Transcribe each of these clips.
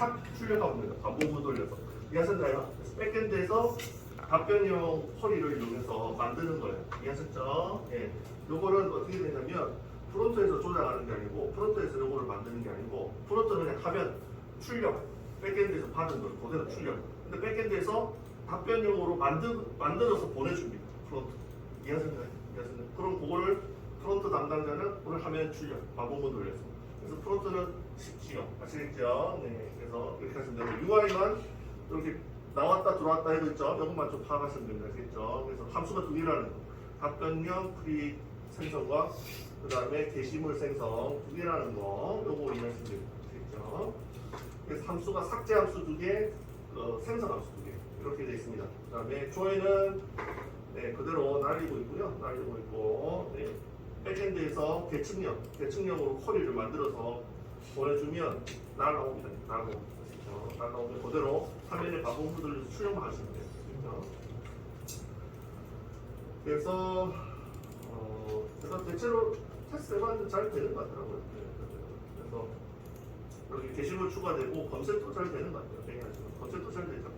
탁 출력하면 됩니다. 반복으로 돌려서. 이해하셨나요? 그래서 백엔드에서 답변용 쿼리를 이용해서 만드는 거예요. 이해하셨죠? 예. 요거는 어떻게 되냐면 프론트에서 조작하는 게 아니고 프론트에서 요거를 만드는 게 아니고 프론트는 그냥 하면 출력. 백엔드에서 받은 걸 그대로 출력. 근데 백엔드에서 답변용으로 만들어서 보내줍니다. 프론트. 이해하셨나요? 이해하셨나요? 그럼 그거를 프론트 담당자는 오늘 화면 출력, 반복만 돌려서. 그래서 프론트는 쉽지요. 아시겠죠? 네. 그래서 이렇게 하시면 되고 UI만 이렇게 나왔다 들어왔다 해도 있죠. 이것만 좀 파악하시면 됩니다. 아시겠죠? 그래서 함수가 두 개라는 거. 답변형 프리 생성과 그 다음에 게시물 생성 두 개라는 거. 요거 이해하시면 됩니다. 아시겠죠? 그래서 함수가 삭제 함수 두 개, 생성 함수 두 개. 이렇게 되어 있습니다. 그 다음에 조회는 네, 그대로 날리고 있고요. 날리고 있고, 네. 백엔드에서 계층형으로 쿼리를 만들어서 보내주면 날라옵니다. 날라오면 그대로 화면에 반복을 출력만 하시면 돼요. 그래서 대체로 테스트 해봤는데 잘 되는 것 같더라고요. 그래서 여기 게시물 추가되고 검색도 잘 되는 것 같아요. 검색도 잘 되죠.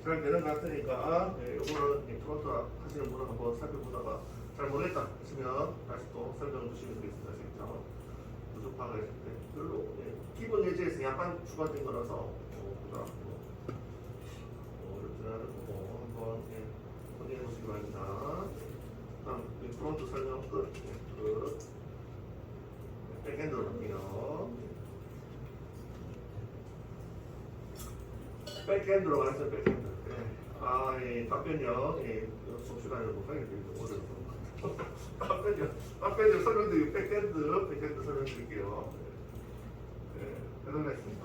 잘 되는 것 같으니까 요거는 프론트 하시는 분은 한번 살펴보다가 잘 모르겠다 하시면 다시 또 설명을 주시면 되겠습니다. 아시겠죠? 부족하게 했을 때 별로 기본 예제에서 약간 추가된 거라서 어렵지 않은 거고 한번 확인해 보시기 바랍니다. 다음 프론트 설명 끝. 백엔드로 갈게요. 백엔드로 가서 백엔드. 답변형 수업 시간에 못하게 되고 어려워서 답변형 설명드리고 백엔드 설명드릴게요. 해당했습니다.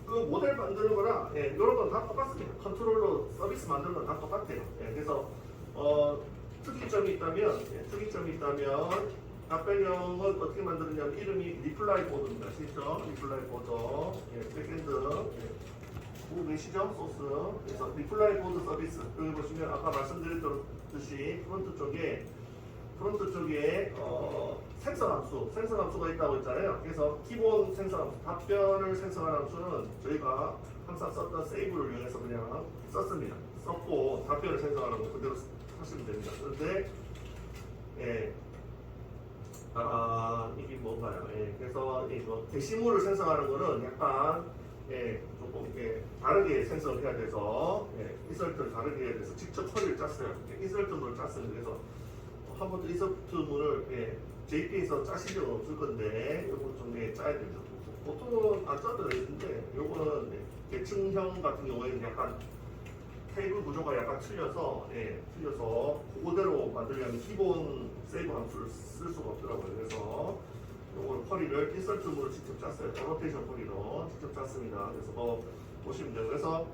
그 모델 만드는 거랑 이런 건 다 똑같습니다. 컨트롤러 서비스 만드는 건 다 똑같아요. 그래서 특이점이 있다면 답변형은 어떻게 만드느냐면 이름이 리플라이 보드입니다. 아시죠? 리플라이 보드. 백엔드. 보고 계시죠? 소스. 그래서 리플라이 보드 서비스. 여기 보시면 아까 말씀드렸듯이 프론트 쪽에 생성 함수가 있다고 했잖아요. 그래서 기본 생성 함수, 답변을 생성하는 함수는 저희가 항상 썼던 세이브를 이용해서 그냥 썼습니다. 썼고 답변을 생성하는 거 그대로 하시면 됩니다. 그런데 이게 뭔가요? 그래서 게시물을 생성하는 거는 약간 조금 이렇게 다르게 생성을 해야 돼서 인설트를 다르게 해야 돼서 직접 처리를 짰어요. 인설트문을 짰습니다. 그래서 한 번도 인설트문을 JP에서 짜신 적은 없을 건데 요거 좀 짜야 됩니다. 보통은 안 짜도 되는데 요거는 계층형 같은 경우에는 약간 테이블 구조가 약간 틀려서 그거대로 만들려면 기본 세이브 함수를 쓸 수가 없더라고요. 그래서 요걸 쿼리를 인설트문으로 직접 짰어요. 로테이션 쿼리로 직접 짰습니다. 그래서 보시면 돼요. 그래서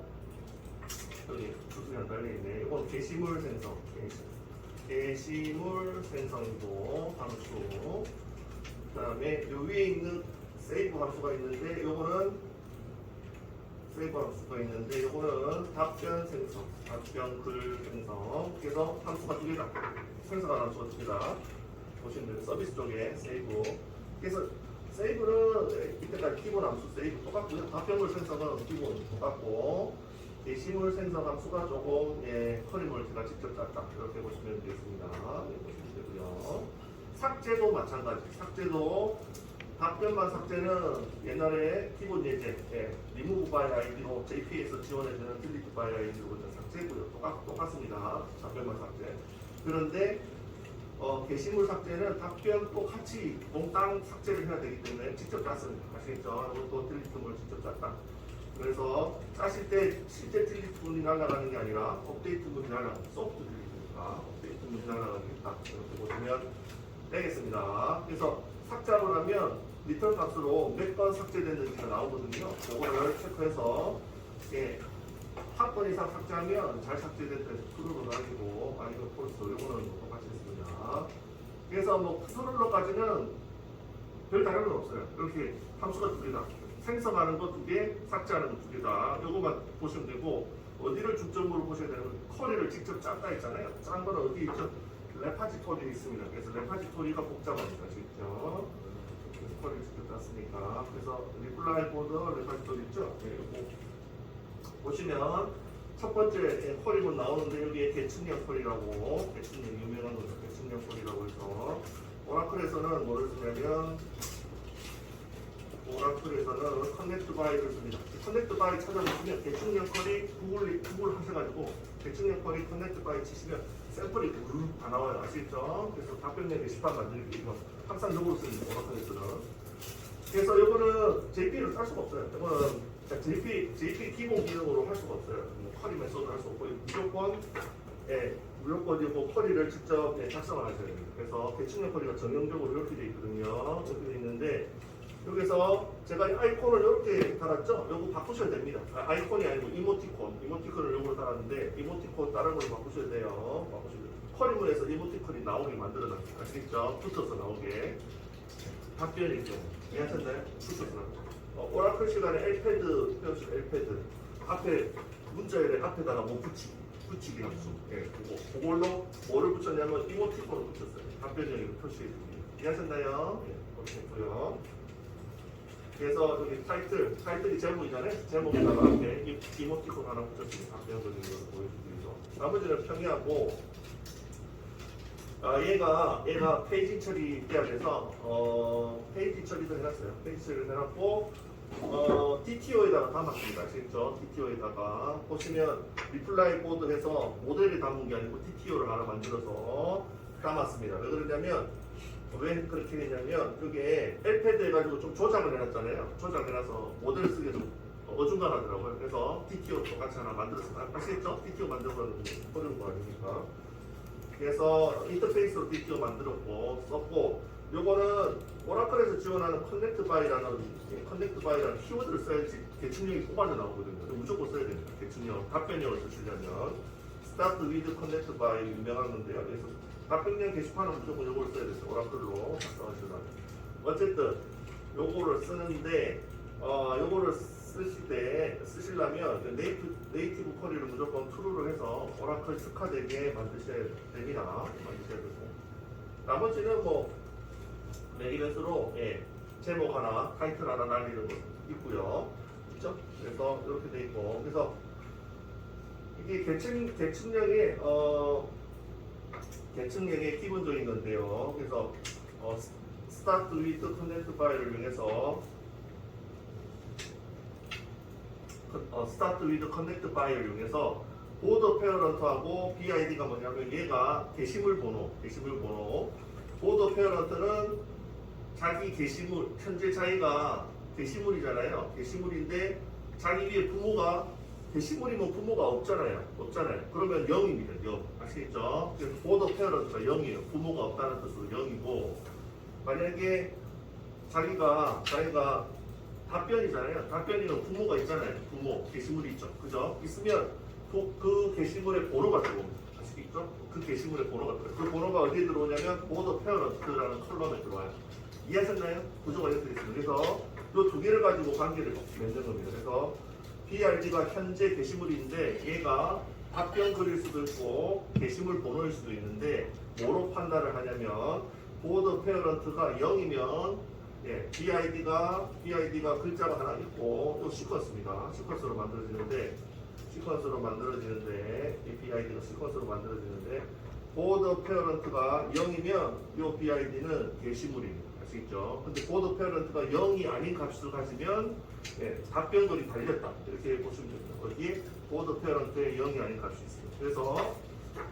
여기 주소에 안 달려있네. 이건 게시물 생성. 게시물 생성이고 함수. 그 다음에 요 위에 있는 세이브 함수가 있는데 요거는 답변 생성, 답변 글 생성. 그래서 함수가 두 개다. 생성하는 함수가 두 개다. 보시면 돼요. 서비스 쪽에 세이브. 그래서 세이브는 이때까지 기본 함수 세이브 똑같고요. 답변글 생성은 기본 똑같고 게시물 생성 함수가 조금 쿼리물 제가 직접 짰다. 이렇게 보시면 되겠습니다. 보시면 되고요. 삭제도 마찬가지. 삭제도 답변만 삭제는 옛날에 기본 예제 remove by id로 JP에서 지원해주는 delete by id로 삭제고요. 똑같습니다. 답변만 삭제. 그런데 게시물 삭제는 답변도 같이 몽땅 삭제를 해야 되기 때문에 직접 짰습니다. 아시겠죠? 이것도 딜리트문을 직접 짰다. 그래서 짜실 때 실제 딜리트문이 날아가는 게 아니라 업데이트문이 날아가는 소프트 딜리트니까 업데이트문이 날아가겠다. 이렇게 보시면 되겠습니다. 그래서 삭제하고 나면 리턴 값으로 몇 번 삭제됐는지가 나오거든요. 그거를 체크해서 한 번 이상 삭제하면 잘 삭제됐다 해서 트루로 날리고 아니면 폴스 이거는 똑같이 했습니다. 그래서 트루로까지는 별 다른 건 없어요. 이렇게 함수가 두 개다. 생성하는 거 두 개, 삭제하는 거 두 개다. 이거만 보시면 되고 어디를 중점으로 보셔야 되는 건 쿼리를 직접 짰다 했잖아요. 짠 거는 어디 있죠? 레파지토리에 있습니다. 그래서 레파지토리가 복잡합니다. 아시겠죠? 쿼리를 직접 땄으니까. 그래서 리플라이 보드 레파지터 있죠? 네, 요거 보시면 첫 번째 쿼리문 나오는데 여기에 대칭령 쿼리라고, 대칭령 유명한 거죠. 대칭령 쿼리라고 해서 오라클에서는 뭐를 쓰냐면, 오라클에서는 커넥트 바이를 씁니다. 커넥트 바이 찾아보시면 대칭령 쿼리 구글 하셔가지고 대칭령 쿼리 커넥트 바이 치시면 샘플이 우르르 다 나와요. 아시겠죠? 그래서 답변력 게시판 만들기 이거 항상 요걸 씁니다. 오라클에서는. 그래서 요거는 JP를 할 수가 없어요. 이거는 JP 기본 기능으로 할 수가 없어요. 쿼리 메소드 할 수 없고 무조건 이거 쿼리를 직접 작성을 하셔야 됩니다. 그래서 대칭령 쿼리가 전형적으로 이렇게 돼 있거든요. 이렇게 돼 있는데 여기서 제가 아이콘을 이렇게 달았죠? 요거 바꾸셔야 됩니다. 아이콘이 아니고 이모티콘을 요거로 달았는데 이모티콘 다른 걸로 바꾸셔야 돼요. 쿼리문에서 이모티콘이 나오게 만들어놨어요. 아시겠죠? 붙어서 나오게. 답변이죠. 이해하셨나요? 붙어서 나오게. 오라클 시간에 엘패드 배우시면 엘패드 앞에 문자열에 앞에다가 뭐 붙이기 함수. 예, 그걸로 뭐를 붙였냐면 이모티콘을 붙였어요. 답변형으로 표시해줍니다. 이해하셨나요? 예, 그렇게 했고요. 그래서 여기 타이틀이 제목이잖아요. 제목에다가 앞에 이모티콘 하나 붙였습니다. 답변적인 걸 보여주기 위해서. 나머지는 평이하고, 얘가 페이지 처리해야 돼서 페이지 처리도 해놨어요. 페이지 처리를 해놨고 DTO에다가 담았습니다. 아시겠죠? DTO에다가 보시면 리플라이 보드 해서 모델을 담은 게 아니고 DTO를 하나 만들어서 담았습니다. 왜 그러냐면 왜 그렇게 했냐면 여기에 엘패드 해가지고 좀 조작을 해놨잖아요. 조작해놔서 모델 쓰기가 좀 어중간하더라고요. 그래서 DTO 똑같이 하나 만들었어요. 아시겠죠? DTO 만들어서는 어려운 거 아닙니까? 그래서 인터페이스로 DTO 만들었고 썼고, 요거는 오라클에서 지원하는 커넥트 바이라는 키워드를 써야지 대칭령이 뽑아져 나오거든요. 무조건 써야 됩니다. 대칭령 답변형을 쓰시려면 스타트 위드 커넥트 바이 유명한 건데요. 그래서 답변형 게시판은 무조건 요걸 써야 돼요. 오라클로 작성하시려면. 어쨌든 요거를 쓰는데 요거를 쓰시려면 네이티브 쿼리를 무조건 true를 해서 오라클 특화되게 만드셔야 됩니다. 만드셔야 되고, 나머지는 뭐 이것으로 제목 하나, 타이틀 하나 날리는 거 있고요. 그렇죠? 그래서 이렇게 돼 있고, 그래서 이게 대칭령의 기본적인 건데요. 그래서 start with connect 파일을 이용해서 start with connect 파일을 이용해서 보드 페어런트하고 BID가 뭐냐면 얘가 게시물 번호. 보드 페어런트는 자기 게시물, 현재 자기가 게시물이잖아요. 게시물인데 자기 위에 부모가 게시물이면 부모가 없잖아요. 그러면 0입니다. 0. 아시겠죠? 그래서 보드 페어런트가 0이에요. 부모가 없다는 뜻으로 0이고, 만약에 자기가 답변이잖아요. 답변이면 부모가 있잖아요. 부모, 게시물이 있죠. 그죠? 있으면 그 게시물의 번호가 들어옵니다. 아시겠죠? 그 게시물의 번호가 들어와요. 그 번호가 어디에 들어오냐면 보드 페어런트라는 컬럼에 들어와요. 이해하셨나요? 구조가 이렇게 있습니다. 그래서 이 두 개를 가지고 관계를 맺는 겁니다. 그래서 BRD가 현재 게시물인데 얘가 답변 글일 수도 있고 게시물 번호일 수도 있는데 뭐로 판단을 하냐면 보드 페어런트가 0이면 BID가 글자가 하나 있고 또 시퀀스입니다. 시퀀스로 만들어지는데 이 BID가 시퀀스로 만들어지는데 보드 페어런트가 0이면 이 BID는 게시물입니다. 아시겠죠? 근데 보드 페어런트가 0이 아닌 값을 가지면 답변글이 달렸다. 이렇게 보시면 됩니다. 여기 보드 페어런트에 0이 아닌 값이 있습니다. 그래서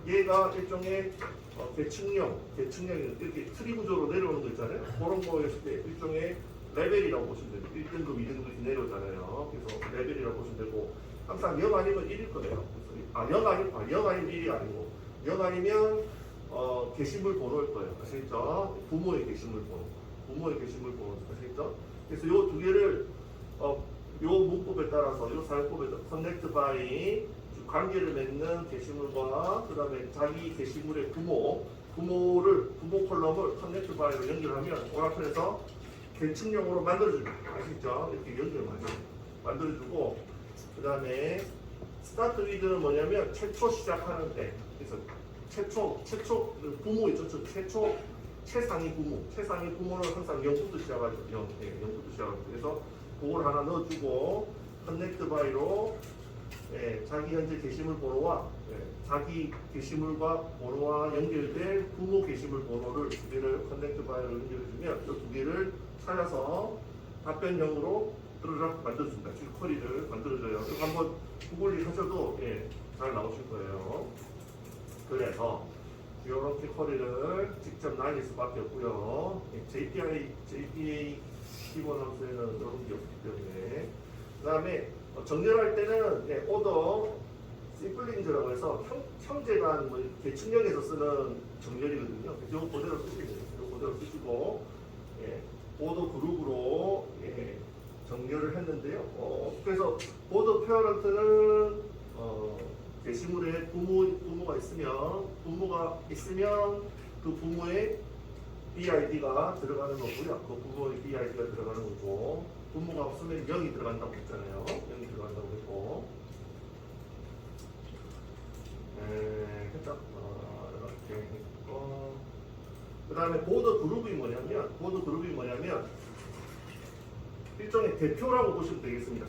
얘가 일종의 대칭령이 이렇게 트리 구조로 내려오는 거 있잖아요. 그런 거였을 때 일종의 레벨이라고 보시면 됩니다. 1등급, 2등급 이렇게 내려오잖아요. 그래서 레벨이라고 보시면 되고, 항상 0 아니면 1일 거예요. 0 아니면 1이 아니고 0 아니면 게시물 번호일 거예요. 아시겠죠? 부모의 게시물 번호 아시겠죠? 그래서 요 두 개를 요 문법에 따라서 요 사용법에 따라서 connect by 관계를 맺는 게시물과 그 다음에 자기 게시물의 부모 컬럼을 connect by로 연결하면 오라클에서 대칭령으로 만들어줍니다. 아시죠? 이렇게 연결을 만들어주고, 그 다음에 스타트 위드는 뭐냐면 최초 시작하는 때, 그래서 최초 부모 있죠? 최초 최상위 부모는 항상 0부터 시작하죠. 0부터 시작하죠. 그래서 그걸 하나 넣어주고 커넥트 바이로 자기 현재 게시물 번호와 자기 게시물과 번호와 연결될 부모 게시물 번호를 두 개를 커넥트 바이로 연결해주면 이 두 개를 찾아서 답변형으로 드르륵 만들어줍니다. 지금 쿼리를 만들어줘요. 이거 한번 구글링 하셔도 잘 나오실 거예요. 그래서 이렇게 쿼리를 직접 날릴 수밖에 없고요. JPA 키보드 함수에는 이런 게 없기 때문에 그 다음에 정렬할 때는 오더 심플링즈라고 해서 형제간 뭐 대칭형에서 쓰는 정렬이거든요. 이거 그대로 쓰시면 돼요. 이거 그대로 쓰시고 오더 그룹으로 정렬을 했는데요. 그래서 오더 페어런트는 게시물에 부모가 있으면 그 부모의 BID가 들어가는 거고요. 그 부모의 BID가 들어가는 거고 부모가 없으면 0이 들어간다고 했잖아요. 0이 들어간다고 했고 살짝 이렇게 했고 그 다음에 보드 그룹이 뭐냐면 일종의 대표라고 보시면 되겠습니다.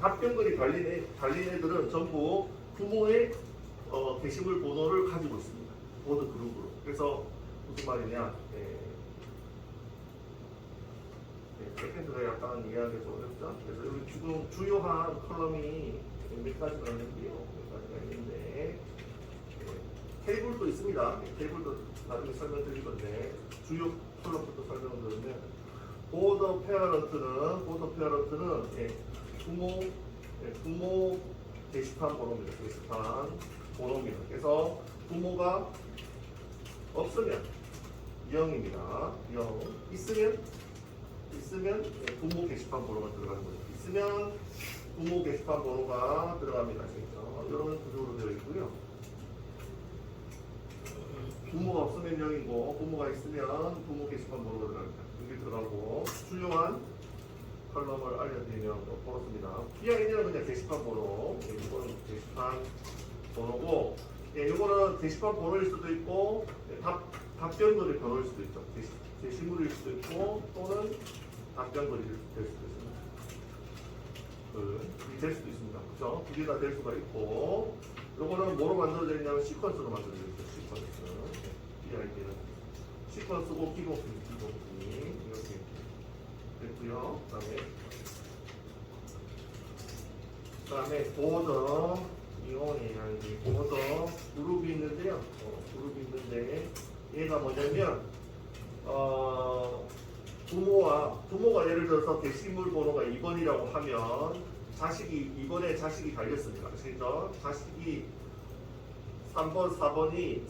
답변글이 달린 애들은 전부 부모의 게시물 번호를 가지고 있습니다. 보드 그룹으로. 그래서 무슨 말이냐? 세컨드가 약간 이해하기 좀 어렵죠. 그래서 여기 지금 주요한 컬럼이 몇 가지가 있는데요. 테이블도 있습니다. 테이블도 나중에 설명드릴 건데 주요 컬럼부터 설명드리면 보더 페어런트는 부모 게시판 번호입니다. 게시판 번호입니다. 그래서 부모가 없으면 0입니다. 0 있으면 부모 게시판 번호가 들어가는 거죠. 있으면 부모 게시판 번호가 들어갑니다. 이런 구조로 되어 있고요. 부모가 없으면 0이고 부모가 있으면 부모 게시판 번호가 들어갑니다. 이게 들어가고 주요한 컬럼을 알려드리면 그렇습니다. PID는 그냥 게시판 번호, 이거는 게시판 번호고, 이거는 게시판 번호일 수도 있고 답변글의 번호일 수도 있죠. 게시물일 수도 있고 또는 답변글이 될 수도 있습니다. 될 수도 있습니다. 그렇죠? 두 개 다 될 수가 있고, 이거는 뭐로 만들어져 있냐면 시퀀스로 만들어져 있죠. 시퀀스. PID는 시퀀스고 기본 이렇게 됐고요. 그다음에 보더 보더 그룹이 있는데요. 그룹이 있는데 얘가 뭐냐면 부모가 예를 들어서 게시물 번호가 2번이라고 하면 이번에 자식이 달렸습니다. 그래서 자식이 3번, 4번이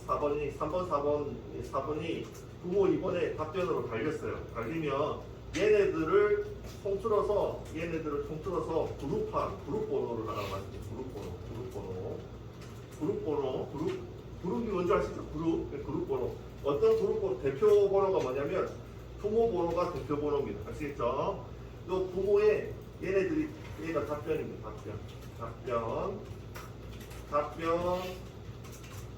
부모 2번에 답변으로 달렸어요. 달리면 얘네들을 통틀어서 그룹 번호를 하나 만들어요. 그룹이 뭔지 아시죠? 그룹 번호. 어떤 그룹 번호, 대표 번호가 뭐냐면 부모 번호가 대표 번호입니다. 아시겠죠? 또 부모의 얘가 답변입니다.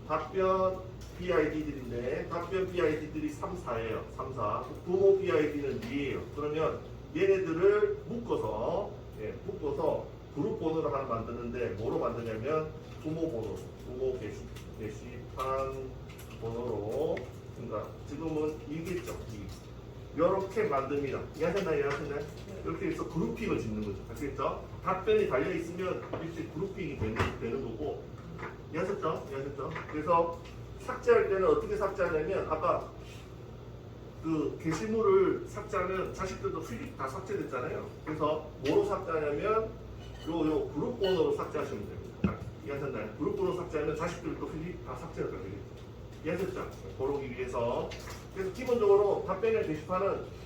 답변 BID들인데 답변 BID들이 3, 4예요. 3, 4. 부모 BID는 2예요. 그러면 얘네들을 묶어서 그룹 번호를 하나 만드는데 뭐로 만드냐면 부모 게시판 번호로 그러니까 지금은 이겠죠. 이렇게 만듭니다. 이해하셨나요? 이렇게 해서 그룹핑을 짓는 거죠. 아시겠죠? 답변이 달려있으면 이렇게 그룹핑이 되는 거고 이해하셨죠? 그래서 삭제할 때는 어떻게 삭제하냐면 아까 그 게시물을 삭제하면 자식들도 휙 다 삭제됐잖아요. 그래서 뭐로 삭제하냐면 요 그룹 번호로 삭제하시면 됩니다. 이해하셨나요? 그룹 번호 삭제하면 자식들도 휙 다 삭제가 되겠죠. 이해하셨죠? 그러기 위해서 그래서 기본적으로 답변의 게시판은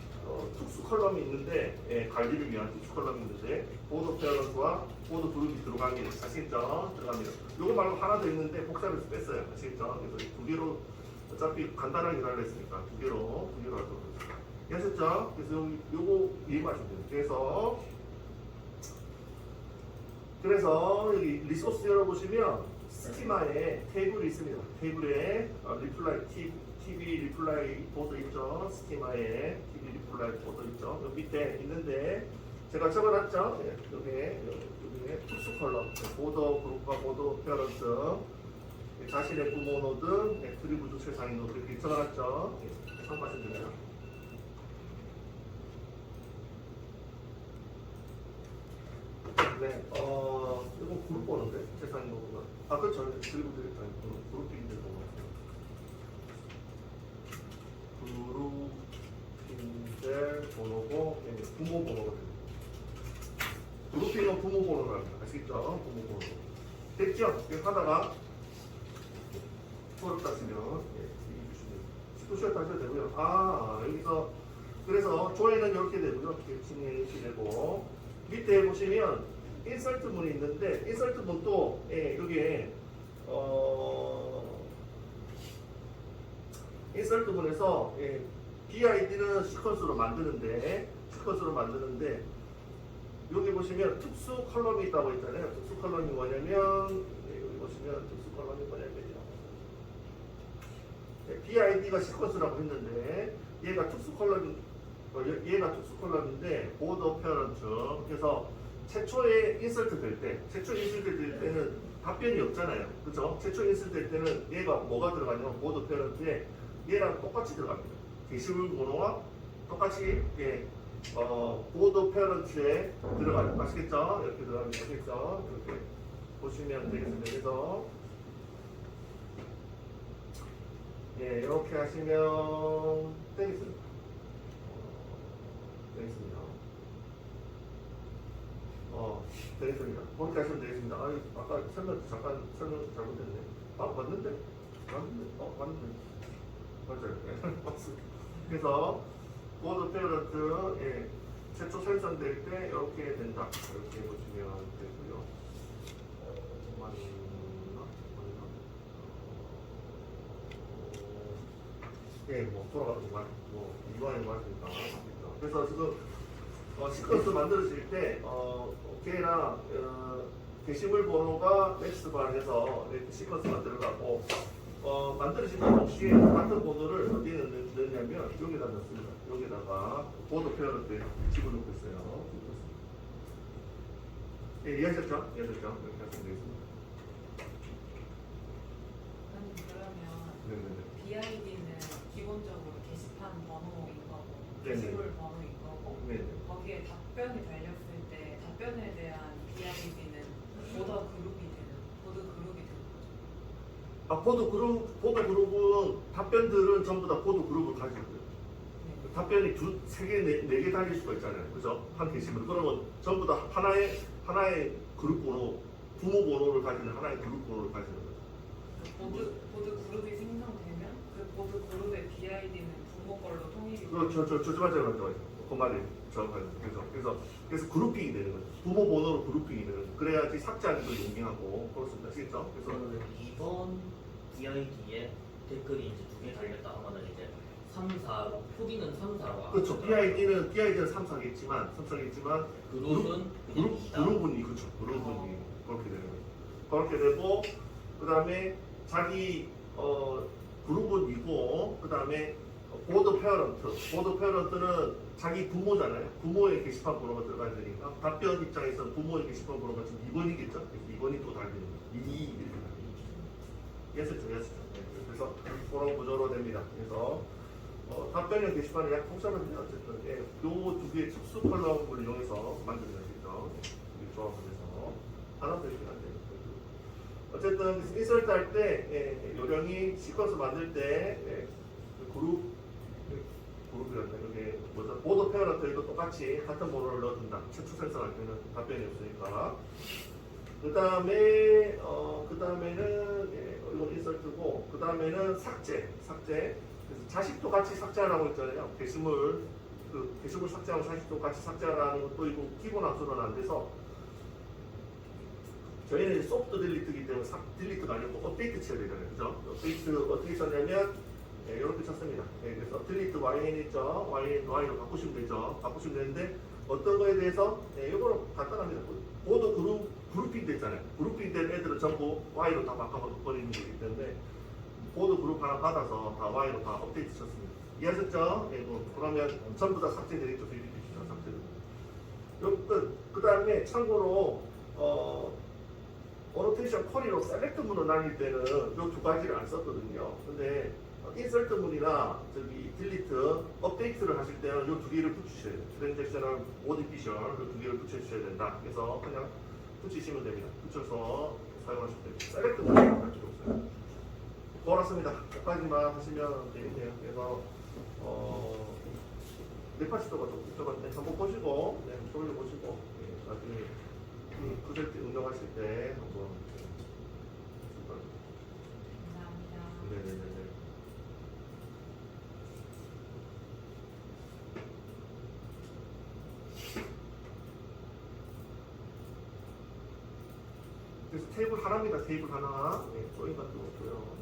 특수 컬럼이 있는데 관리를 위한 특수 컬럼이 있는데 보드 페어런트와 보드 그룹이 들어갑니다. 아시겠죠? 들어갑니다. 요거 말고 하나 더 있는데 복사해서 뺐어요. 아시겠죠? 그래서 두 개로 어차피 간단하게 달려 있으니까 두 개로 하도록 하겠습니다. 이해하셨죠? 그래서 요거 이해하시면 돼요. 그래서 여기 리소스 열어보시면 스키마에 테이블이 있습니다. 테이블에 리플라이 TV 리플라이 보드 있죠? 스키마에 TV 리플라이 보드 있죠? 여기 밑에 있는데 제가 적어놨죠? 예, 여기에 특수 컬럼, 보더 그룹과 보더 페어런트, 자신의 부모 노드, 트리부트 최상위 노드 이렇게 적어놨죠? 예, 참고하시면 됩니다. 네, 이거 그룹 번호인데 최상위 노드가. 아, 그렇죠. 트리부트 최상위 노드, 그룹인데 뭐. 그룹인데 번호고, 예, 부모 번호가 됩니다. 그룹핑은 부모 번호를 합니다. 아시겠죠? 부모 번호. 됐죠? 이렇게 하다가 수업을 따시면 스토시얼 따셔도 되고요. 아, 여기서 그래서 조회는 이렇게 되고요. 이렇게 진행이 되고 밑에 보시면 인설트 문이 있는데 인설트 문도 여기에 인설트 문에서 BID는 시퀀스로 만드는데 여기 보시면 특수 컬럼이 있다고 했잖아요. 특수 컬럼이 뭐냐면 여기 보시면 특수 컬럼이 뭐냐면요. BID가 시퀀스라고 했는데 얘가 특수 컬럼인데 보더 페어런트. 그래서 최초에 인설트 될 때는 답변이 없잖아요. 그렇죠? 최초 인설트 될 때는 얘가 뭐가 들어가냐면 보더 페어런트에 얘랑 똑같이 들어갑니다. 게시물 번호와 똑같이 보드 페어런트에 들어가요. 아시겠죠? 이렇게 들어가면 되겠죠? 이렇게 보시면 되겠습니다. 그래서 이렇게 하시면 되겠습니다. 되겠습니다. 그렇게 하시면 되겠습니다. 아까 설명 잘못했네. 맞는데? 맞는데? 맞아요. 맞습니다. 그래서 보드 페어런트 최초 생성될 때 이렇게 된다. 이렇게 보시면 되고요. 뭐 돌아가는 거 이번에 맞으니까. 그래서 지금 시퀀스 만들어질 때 걔랑 게시물 번호가 맥스 발해서 이렇게 시퀀스가 들어가고 만들어지는 동시에 같은 번호를 어디에 넣냐면 여기다 넣습니다. 여기다가 보드 페어런트에 집어넣고 있어요. 이해하셨죠? 이렇게 하시면 되겠습니다. 그러면 네네네. BID는 기본적으로 게시판 번호인 거고 네네. 게시물 번호인 거고 네네. 거기에 답변이 달렸을 때 답변에 대한 BID는 보드 그룹이 되는 거죠. 보드 그룹은 답변들은 전부 다 보드 그룹을 가지고 있고요. 네. 답변이 세 개, 네 개 달릴 수가 있잖아요. 그죠? 한 게시물. 그러면 전부 다 하나의 그룹 번호, 부모 번호를 가지는 하나의 그룹 번호를 가지는 거죠. 보드 그룹이 생성되면 그 보드 그룹의 BID는 부모 걸로 통일이 맞아요. 그 말이 정확하죠. 그래서 그룹핑이 되는 거죠. 부모 번호로 그룹핑이 되는 거죠. 그래야지 삭제하기도 용이하고 그렇습니다. 아시겠죠? 그래서 그러면 2번 BID에 댓글이 이제 두 개 달렸다 하면은 이제 3, 4로 코디는 3, 4로 그렇죠. BID는 3, 4겠지만 그룹은 그룹은 그렇죠. 그룹은 그렇게 되는 거죠. 그렇게 되고 그다음에 자기 그룹은 이고 그다음에 보드 페어런트는 자기 부모잖아요. 부모의 게시판 번호가 들어가야 되니까 답변 입장에서 부모의 게시판 번호가 지금 2번이겠죠. 그래서 2번이 또 달리는 거죠. 2 이렇게 달리는 거죠. 그래서 그런 구조로 됩니다. 그래서 답변형 게시판이 약 복잡한데 어쨌든 요 두 개의 특수 컬럼을 이용해서 만드는 거죠. 조합을 해서 하나 더 이렇게 안 되는 거죠. 어쨌든 인설트 할 때 요령이 시퀀스 만들 때 그룹이란다. 이게 보드 페어런트에도 똑같이 같은 번호를 넣어준다. 최초 생성할 때는 답변이 없으니까. 그 다음에는 이건 인설트고 그 다음에는 삭제. 그래서 자식도 같이 삭제하라고 했잖아요. 게시물 삭제하고 자식도 같이 삭제하라는 것도 이거 기본 함수는 안 돼서 저희는 소프트 딜리트이기 때문에 딜리트가 아니고 업데이트 쳐야 되잖아요. 그죠? 업데이트 어떻게 썼냐면 이렇게 쳤습니다. 그래서 딜리트 YN 있죠? Y로 바꾸시면 되죠. 바꾸시면 되는데 어떤 거에 대해서 이거는 간단합니다. 보드 그룹핑 됐잖아요. 그룹핑 된 애들은 전부 Y로 다 바꿔버리는 거기 때문에 보드 그룹 하나 받아서 다 Y로 다 업데이트 쳤습니다. 이해하셨죠? 네, 그러면 전부 다 삭제되겠죠. 다 삭제되고. 그 다음에 참고로 어노테이션 쿼리로 셀렉트 문을 날릴 때는 이 두 가지를 안 썼거든요. 근데 인설트 문이나 저기 딜리트, 업데이트를 하실 때는 이 두 개를 붙이셔야 돼요. 트랜잭션을 모디피셜 이 두 개를 붙여주셔야 된다. 그래서 그냥 붙이시면 됩니다. 붙여서 사용하시면 됩니다. 셀렉트 문을 할 필요 없어요. 고맙습니다. 여기까지만 하시면 되겠네요. 그래서 네파시도가 좀 복잡한데 한번 보시고 조율해 보시고 나중에 프로젝트 운영하실 때 한번 감사합니다. 네네네. 그래서 테이블 하나입니다. 테이블 하나. 조인 같은 거 없고요.